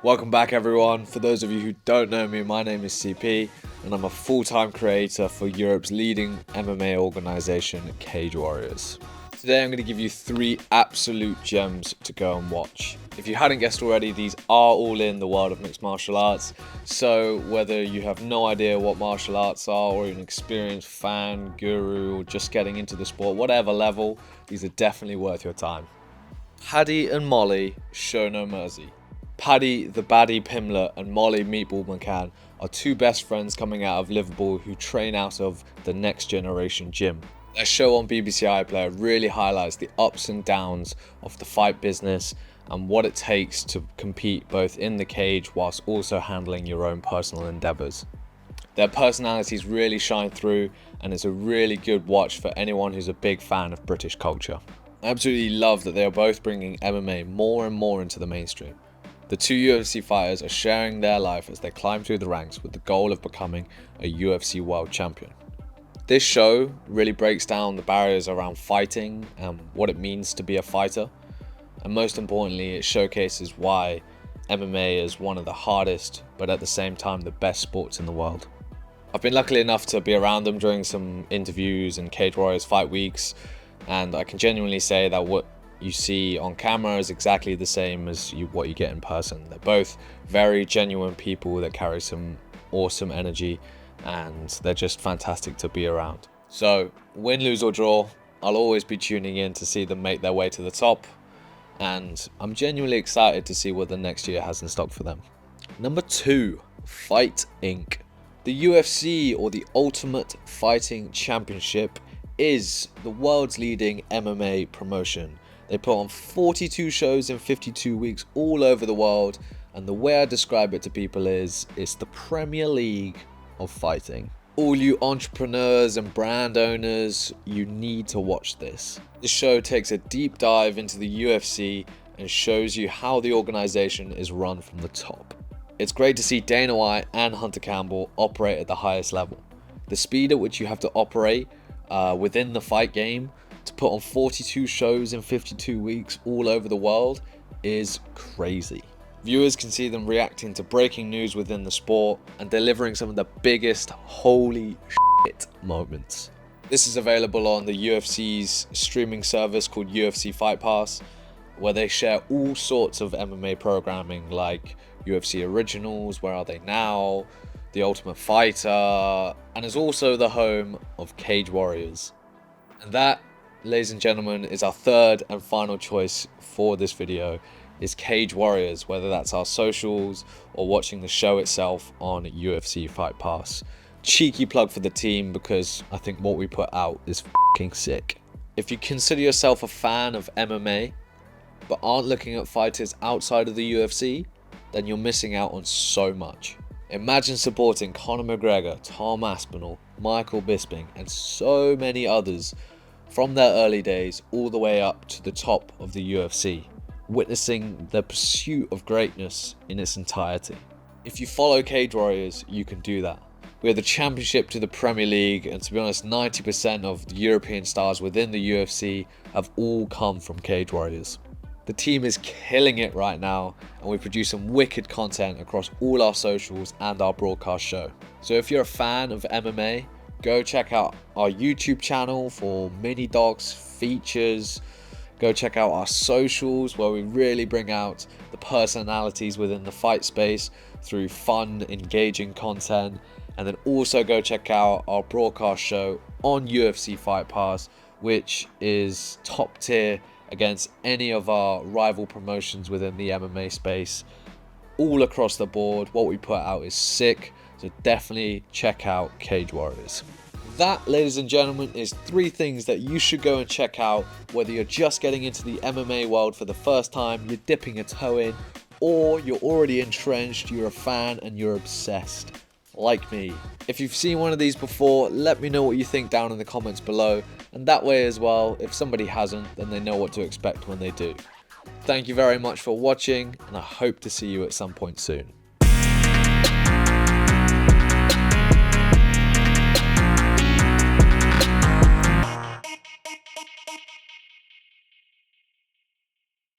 Welcome back everyone. For those of you who don't know me, my name is CP and I'm a full-time creator for Europe's leading MMA organisation, Cage Warriors. Today I'm going to give you 3 absolute gems to go and watch. If you hadn't guessed already, these are all in the world of mixed martial arts, so whether you have no idea what martial arts are or you're an experienced fan, guru, or just getting into the sport, whatever level, these are definitely worth your time. Paddy and Molly show no mercy. Paddy the Baddie Pimlet and Molly Meatball McCann are 2 best friends coming out of Liverpool who train out of the Next Generation gym. Their show on BBC iPlayer really highlights the ups and downs of the fight business and what it takes to compete both in the cage whilst also handling your own personal endeavours. Their personalities really shine through and it's a really good watch for anyone who's a big fan of British culture. I absolutely love that they are both bringing MMA more and more into the mainstream. The 2 UFC fighters are sharing their life as they climb through the ranks with the goal of becoming a UFC world champion. This show really breaks down the barriers around fighting and what it means to be a fighter, and most importantly it showcases why MMA is one of the hardest but at the same time the best sports in the world. I've been lucky enough to be around them during some interviews and Cage Warriors fight weeks, and I can genuinely say that what you see on camera is exactly the same as what you get in person. They're both very genuine people that carry some awesome energy and they're just fantastic to be around. So win, lose or draw, I'll always be tuning in to see them make their way to the top, and I'm genuinely excited to see what the next year has in stock for them. Number 2, Fight Inc. The UFC, or the Ultimate Fighting Championship, is the world's leading MMA promotion. They put on 42 shows in 52 weeks all over the world, and the way I describe it to people is it's the Premier League of fighting. All you entrepreneurs and brand owners, you need to watch this. This show takes a deep dive into the UFC and shows you how the organization is run from the top. It's great to see Dana White and Hunter Campbell operate at the highest level. The speed at which you have to operate within the fight game to put on 42 shows in 52 weeks all over the world is crazy. Viewers can see them reacting to breaking news within the sport and delivering some of the biggest holy shit moments. This is available on the UFC's streaming service called UFC Fight Pass, where they share all sorts of MMA programming like UFC Originals, Where Are They Now, The Ultimate Fighter, and is also the home of Cage Warriors. And that, ladies and gentlemen, is our 3rd and final choice for this video, is Cage Warriors, whether that's our socials or watching the show itself on UFC Fight Pass. Cheeky plug for the team because I think what we put out is f***ing sick. If you consider yourself a fan of MMA but aren't looking at fighters outside of the UFC, then you're missing out on so much. Imagine supporting Conor McGregor, Tom Aspinall, Michael Bisping and so many others from their early days all the way up to the top of the UFC, witnessing the pursuit of greatness in its entirety. If you follow Cage Warriors, you can do that. We are the championship to the Premier League, and to be honest, 90% of the European stars within the UFC have all come from Cage Warriors. The team is killing it right now, and we produce some wicked content across all our socials and our broadcast show. So if you're a fan of MMA, go check out our YouTube channel for mini docs, features. Go check out our socials where we really bring out the personalities within the fight space through fun, engaging content. And then also go check out our broadcast show on UFC Fight Pass, which is top tier against any of our rival promotions within the MMA space. All across the board, what we put out is sick. So definitely check out Cage Warriors. That, ladies and gentlemen, is 3 things that you should go and check out, whether you're just getting into the MMA world for the first time, you're dipping a toe in, or you're already entrenched, you're a fan and you're obsessed, like me. If you've seen one of these before, let me know what you think down in the comments below, and that way as well, if somebody hasn't, then they know what to expect when they do. Thank you very much for watching, and I hope to see you at some point soon.